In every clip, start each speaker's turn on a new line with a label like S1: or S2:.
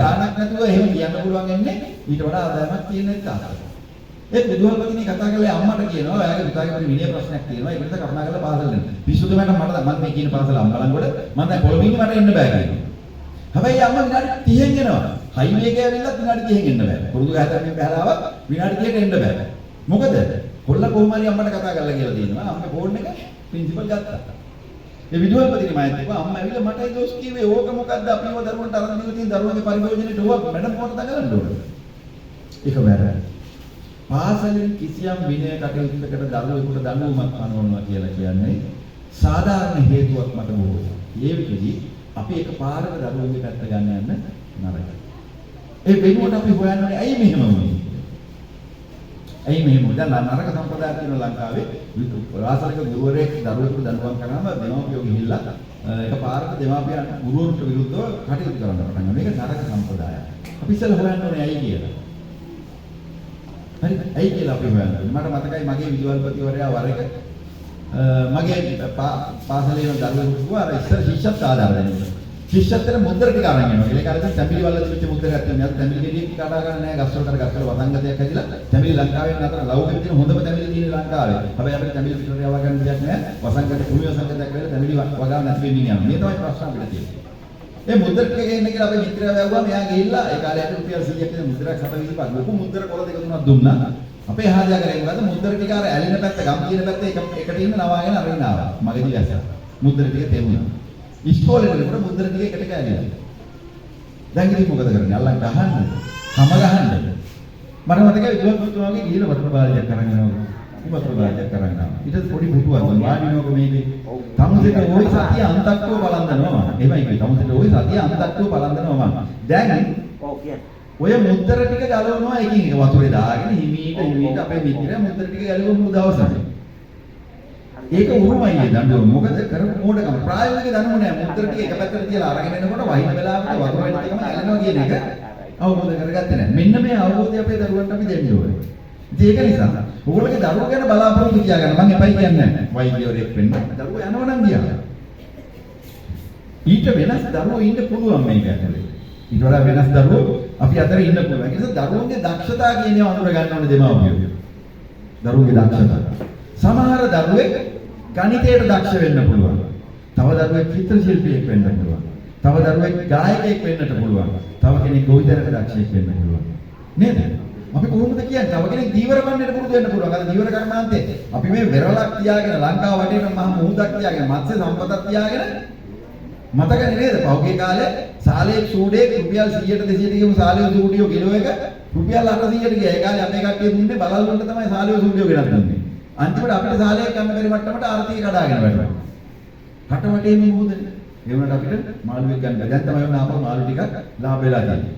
S1: ගාණක් නැතුව එහෙම කියන්න පුළුවන් එන්නේ ඊට වඩා ආදායමක් තියෙන තාත්තට. ඒ බුදුහල්පතිනේ කතා කරලා අම්මට කියනවා ඔයාගේ පුතාගේ විනය ප්‍රශ්නයක් තියෙනවා ඒක නිසා කරුණා කරලා පාසල් එන්න. පිස්සුද මට මම මේ කියන පාසල අම්බලන්ගොඩ මම දැන් කොළඹින් මට එන්න බෑ කියනවා. හැබැයි අම්මා විනාඩි 30න් එනවා. හයිවේ එකේ ඇවිල්ලත් විනාඩි 30න් එන්න බෑ. පුරුදු ගහතමින් බහලාවක් විනාඩි 30කට එන්න බෑ. මොකද කොල්ල කොහොම හරි අම්මට කතා කරලා කියලා තියෙනවා. අම්මේ ෆෝන් එක ප්‍රින්සිපල් ගත්තා. ඒ විදුහල්පතිනේ මම හිතුවා අම්මා ඇවිල්ලා මටයි දොස් කිව්වේ ඕක මොකද්ද අපිව දරුවන්ට අරන් දීලා තියෙන දරුවන්ගේ පරිභෝජනෙට ඕවා මැඩම් කොට දඟලන්න ඕනේ. ඒක වැරදි. පාසලෙන් කිසියම් විනය කටයුත්තකට දරුවෙකුට දඬුවමක් පනවනවා කියලා කියන්නේ සාධාරණ හේතුවක් මත බොහෝ. ඒ විදිහදී අපි එකපාරට දරුවන්ගේ පැත්ත ගන්න යන්න නරකයි. ඒ වෙනුවට අපි හොයන්නේ ඇයි මෙහෙම වුනේ? ඇයි මෙහෙම? දැන් නරක සම්ප්‍රදායක් තියෙන ලංකාවේ රාසනික ගුරුවරයෙක් දරුවෙකුට දඬුවම් කරාම දෙමාපියෝ ගිහිල්ලා එකපාරට දෙමාපියන් ගුරුවරුන්ට විරුද්ධව කටයුතු කරන්න පටන් ගන්නවා. මේක නරක සම්ප්‍රදායක්. අපි ඉස්සෙල්ලා හොයන්නේ ඇයි කියලා. හරි ඇයි කියලා අපි හොයන්නේ. මට මතකයි මගේ විදුහල්පතිවරයා වර එක මගේ පාසලේ යන දරුවෙකුට කිව්වා අර ඉස්සර ශිෂ්‍යත්ව ආදාර දෙන්න. ශිෂ්‍යත්වයට මුද්දර ටික අරන් එනවා. ඒක කාලේ තැඹිලි වල තිබිච්ච මුද්දරයක් තියෙනවා. මෙයාට තැඹිලි ගෙඩියක් කඩා ගන්න නැහැ. ගස්වල ගස්වල වදංගතයක් ඇදිලා තැඹිලි ලංකාවේ නතර ලෞකික තියෙන හොඳම තැඹිලි තියෙන ලංකාවේ. හැබැයි අපිට තැඹිලි පිටරට යවා ගන්න දෙයක් නැහැ. වසංගත කුමි වසංගතයක් වෙලා තැඹිලි වගාව නැති වෙමින් යනවා. මේ තමයි ප්‍රශ්න අපිට තියෙන්නේ. මේ මුද්දර ටික ගේන්න කියලා අපේ මිත්‍රයා වැව්වා. මෙයා ගිහිල්ලා ඒ කාලේ රුපියල් 100ක් දෙන මුද්දරයක් 725 ලොකු මුද්දර කොළ දෙක තුනක් දුන්නා. අපේ හාදයා කරේ මොකද මුද්දර ටික අර ඇලින පැත්ත ගම් කියන පැත්ත එකට ඉන්න නවාගෙන අරින්න ආවා. මගදී වැස්ස. මුද්දර ටික තෙමුණා. ඉස්කෝලේ යනකොට මුද්දර ටික එකට කෑලිලා. දැන් ඉතින් මොකද කරන්නේ? අල්ලන් ගහන්න. හැම ගහන්න. මට මතකයි විදුහල්පතිතුමාගේ ගිහින වතුර බාල්දියක් අරන් යනවා. වතුර බාල්දියක් අරන් යනවා. ඊට පොඩි පුටුවක් වාඩිනවක මේකේ. තමුසෙට ওই සතිය අන්තක්කෝ බලන්දනවා. එහෙමයි කිව්වේ. තමුසෙට ওই සතිය අන්තක්කෝ බලන්දනවා මම. දැන් ඔව් කියන්නේ. ඔය මුද්දර ටික ගලවනවා එකින් එක වතුරේ දාගෙන හිමීට අපේ මිත්‍රයා මුද්දර ටික ගලවමු දවසට. ඒක උරුමයි දඬුවම. මොකද කරපු මොඩකම ප්‍රායෝගික දඬුවම නෑ. මුද්දර ටික එක පැත්තට තියලා අරගෙන එනකොට වහින වෙලාවට වතුර වෙන එකම ඇලෙනවා කියන එක අවබෝධ කරගත්තේ නෑ. මෙන්න මේ අවබෝධය අපේ දරුවන්ට අපි දෙන්න ඕනේ. ඉතින් ඒක නිසා ඔයගොල්ලෝගේ දරුවෝ ගැන බලාපොරොත්තු තියාගන්න. මම එපයි කියන්නේ නෑ. වෛද්‍යවරයෙක් වෙන්න. දරුවෝ යනවා නම් ගියා. ඊට වෙනස් දරුවෝ ඉන්න පුළුවන් මේක ඇතුලේ. ඊට වඩා වෙනස් දරුවෝ අපි අතර ඉන්න පුළුවන්. ඒ නිසා දරුවන්ගේ දක්ෂතා කියන්නේ අඳුර ගන්න ඕනේ දෙමාපියෝ. දරුවන්ගේ දක්ෂතා. සමහර දරුවෙක් ගණිතයට දක්ෂ වෙන්න පුළුවන්. තව දරුවෙක් චිත්‍ර ශිල්පියෙක් වෙන්න පුළුවන්. තව දරුවෙක් ගායකයෙක් වෙන්නට පුළුවන්. තව කෙනෙක් ගොවිතැනක දක්ෂයෙක් වෙන්න පුළුවන්. නේද? අපි කොහොමද කියන්නේ? තව කෙනෙක් දීවර වන්නට පුරුදු වෙන්න පුළුවන්. අර දීවර කර්මාන්තේ අපි මේ වෙරළක් තියාගෙන ලංකාව වටේට මහ මුහුදක් තියාගෙන මත්ස්‍ය සම්පතක් තියාගෙන මතකනේ නේද? පහුගිය කාලේ සාලේ සූඩේ රුපියල් 100ට 200ට ගියමු සාලේ සූඩියෝ කිලෝ එක රුපියල් 800ට ගියා. ඒ කාලේ අපේ කට්ටිය දුන්නේ බලල් වලට තමයි සාලේ සූඩියෝ ගෙනත් දුන්නේ. අන්තිමට අපිට සාලයක් ගන්න බැරි මට්ටමට ආර්ථික කඩාගෙන වැටුණා. රට වටේම මොහොතනේ. ඒ වුණාට අපිට මාළුවෙක් ගන්න බැහැ. දැන් තමයි ආපහු මාළු ටිකක් ලාභ වෙලා තියෙන්නේ.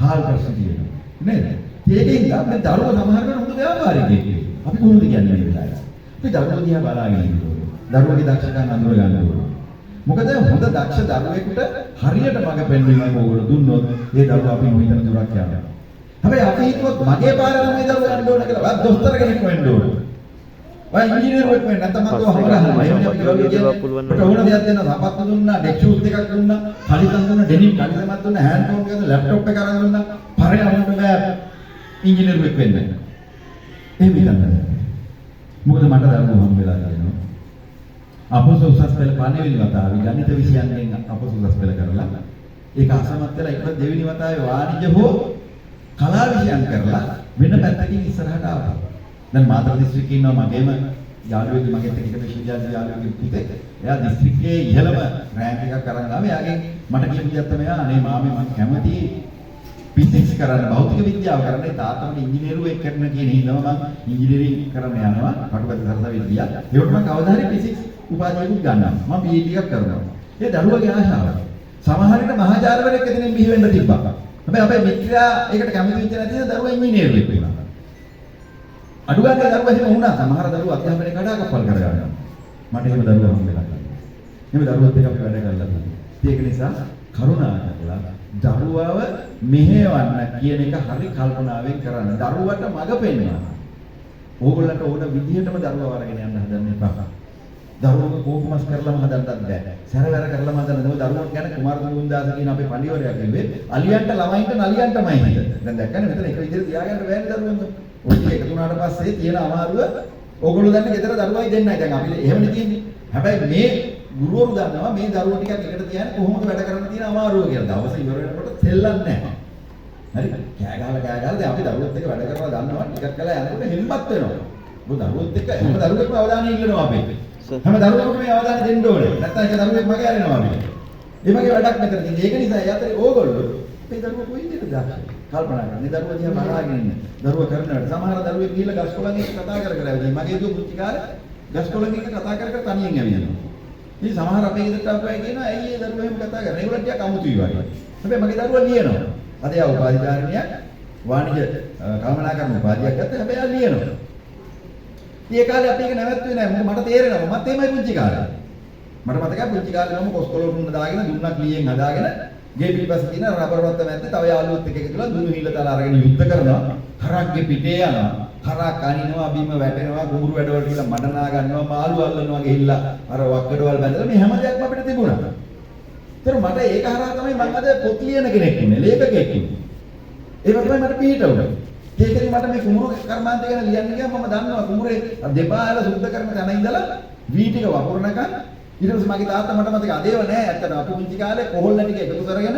S1: හාල් ප්‍රශ්න තියෙනවා. නේද? ඒකෙන් අපි දරුවෝ සමහර වෙලාවට හොඳ ව්‍යාපාරිකයෙක්. අපි කොහොමද කියන්නේ මේ වෙලාවේ? අපි දරුවෝ දිහා බලාගෙන ඉන්නවා. දරුවෝගේ දක්ෂකම් අඳුර ගන්න ඕනේ. මොකද හොඳ දක්ෂ දරුවෙකුට හරියට මඟ පෙන්වීමක් ඕගොල්ලෝ දුන්නොත් ඒ දරුවා අපි මොහිතන දුරක් යනවා. හැබැයි අපි හිතුවොත් මගේ පාරේ තමයි දරුවා යන්න ඕන කියලා. වත් දොස්තර කෙනෙක් වෙන්න ඕන. වයි ඉංජිනේරුවෙක් වෙන්න නැත්නම් මම හොරහනවා. එහෙම අපි ගාවිය ඕන දෙයක් දෙන්න සපත්තු දුන්නා, ඩෙක් ෂූස් එකක් දුන්නා, කලිසම් දුන්නා, ඩෙනිම් කලිසමක් දුන්නා, හෑන්ඩ් ෆෝන් එකක් දුන්නා, ලැප්ටොප් එකක් අරන් දුන්නා. පරේ යන්න බෑ ඉංජිනේරුවෙක් වෙන්න. එහෙම හිතන්න. මොකද මට දරුවෝ හම් වෙලා තියෙනවා. අපොස උසස් පෙළ පළවෙනි වතාවේ ගණිත විෂයන්ගෙන් අපොස උසස් පෙළ කරලා ඒක අසමත් වෙලා ඊට දෙවෙනි වතාවේ වාණිජ්‍ය හෝ කලා විෂයන් කරලා වෙන පැත්තකින් ඉස්සරහට ආවා. දැන් මාතර දිස්ත්‍රික්කේ ඉන්නවා මගේම යාළුවෙක් මගෙත් එක්ක විශ්වවිද්‍යාල යාළුවෙක් පුතේ. එයා දිස්ත්‍රික්කයේ ඉහළම රෑන්ක් එකක් අරන් ආවා. එයාගෙන් මට කියපු දෙයක් තමයි අනේ මාමේ මම කැමති ෆිසික්ස් කරන්න භෞතික විද්‍යාව කරන්න තාත්තට ඉංජිනේරුවෙක් කරන්න කියන හින්දාම මම ඉංජිනේරින් කරන්න යනවා. කටුපැත්ත සරසවිල ගියා. ඒකට මම කවදා හරි ෆිසික්ස් උපාධියකුත් ගන්නවා. මම PhD එකක් කරනවා. ඒ දරුවගේ ආශාව. සමහර විට මහාචාර්යවරයෙක් එතනින් බිහි වෙන්න තිබ්බා. හැබැයි අපේ මිත්‍රයා ඒකට කැමති වෙච්ච නැති නිසා දරුවා ඉංජිනේරුවෙක් වුණා. අඩු ගන්න දරුවා එහෙම වුණා. සමහර දරුවෝ අධ්‍යාපනයේ කඩාකප්පල් කරගන්නවා. මට එහෙම දරුවා හම්බෙලා නැහැ. එහෙම දරුවොත් එක්ක අපි වැඩ කරලා තියෙනවා. ඒක නිසා කරුණාකරලා දරුවව මෙහෙවන්න කියන එක හරි කල්පනාවෙන් කරන්න. දරුවට මඟ පෙන්වන්න. ඕගොල්ලන්ට ඕන විදිහටම දරුවව අරගෙන යන්න හදන්න එපා. දරුවෝ කෝපමස් කරලම හදන්නත් බෑ. සැරවැර කරලම හදන්න නෝ දරුවෝ ගැන කුමාර දුන්දාස කියන අපේ පඬිවරයා කිව්වේ අලියන්ට ළමයින්ට නලියන්ටමයි හිත. දැන් දැක්කනේ මෙතන එක විදිහට තියාගන්න බෑනේ දරුවන්ව. ඔය ටික එකතු වුණාට පස්සේ තියෙන අමාරුව ඕගොල්ලෝ දන්නේ ගෙදර දරුවයි දෙන්නයි. දැන් අපි එහෙමනේ තියෙන්නේ. හැබැයි මේ ගුරුවරු දන්නවා මේ දරුවෝ ටිකක් එකට තියාගෙන කොහොමද වැඩ කරන්න තියෙන අමාරුව කියලා. දවස ඉවර වෙනකොට තෙල්ලන්නේ නැහැ. හරි කෑ ගහලා දැන් අපි දරුවොත් එක්ක වැඩ කරලා දන්නවා ටිකක් කළා යනකොට හෙම්බත් වෙනවා. මොකද දරුවොත් එක්ක හැම දරුවෙක්ම අවධානය ඉල්ලනවා අපි. හැම දරුවෙකුටම මේ අවධානය දෙන්න ඕනේ. නැත්නම් ඒක දරුවෙක් මගේ අරිනවා අපි. ඒ වගේ වැඩක් මෙතන තියෙන්නේ. ඒක නිසා යතරේ ඕගොල්ලෝ මේ දරුවෝ කොයි විදිහටද කල්පනා කරන්නේ. මේ දරුවෝ දිහා බලාගෙන ඉන්න. දරුවෝ කරන වැඩ. සමහර දරුවෙක් ගිහලා ගස්කොලන් එක්ක කතා කර කර ඇවිදින්. මගේ දු පුංචි කාලේ ගස්කොලන් එක්ක කතා කර කර තනියෙන් ඇවිදිනවා. ඉතින් සමහර අපේ ගෙදරට ආපු අය කියනවා ඇයි ඒ දරුවෝ එහෙම කතා කරන්නේ? ඒගොල්ලෝ ටිකක් අමුතුයි වගේ. හැබැයි මගේ දරුවා ලියනවා. අද යා උපාධිධාරිනියක් වාණිජ කළමනාකරන උපාධියක් ගත්තා. හැබැයි යා ලියනවා. ඒ කාලේ අපි ඒක නැවැත්තුවේ නැහැ. මොකද මට තේරෙනවා. මත් එහෙමයි පුංචි කාලේ. මට මතකයි පුංචි කාලේ මම කොස්කොලොටුන්න දාගෙන දුන්නක් ලියෙන් හදාගෙන ගේ පිටිපස්ස තියෙන රබර් වත්ත මැද්දේ තව යාළුවොත් එක්ක එකතුලා දුන්නු හිලතල අරගෙන යුද්ධ කරනවා. කරක්ගේ පිටේ යනවා. කරක් අනිනවා බීම වැටෙනවා කුඹුරු වැඩවලට ගිහලා මඩනා ගන්නවා මාළු අල්ලනවා ගිහිල්ලා අර වක්කඩවල් බැඳලා මේ හැම දෙයක්ම අපිට තිබුණා. ඒතර මට ඒක හරහා තමයි මම අද පොත් ලියන කෙනෙක් වෙන්නේ ලේඛකයෙක් වෙන්නේ. ඒක තමයි මට පිට උනේ. ඒකෙදි මට මේ කුඹුරු කර්මාන්තය ගැන ලියන්න ගියාම මම දන්නවා කුඹුරේ දෙපා ඇල සුද්ධ කරන තැන ඉඳලා වී ටික වපුරනකන් ඊට පස්සේ මගේ තාත්තා මට මතක අදේව නෑ ඇත්තට අපි පුංචි කාලේ කොහොල්ල ටික එකතු කරගෙන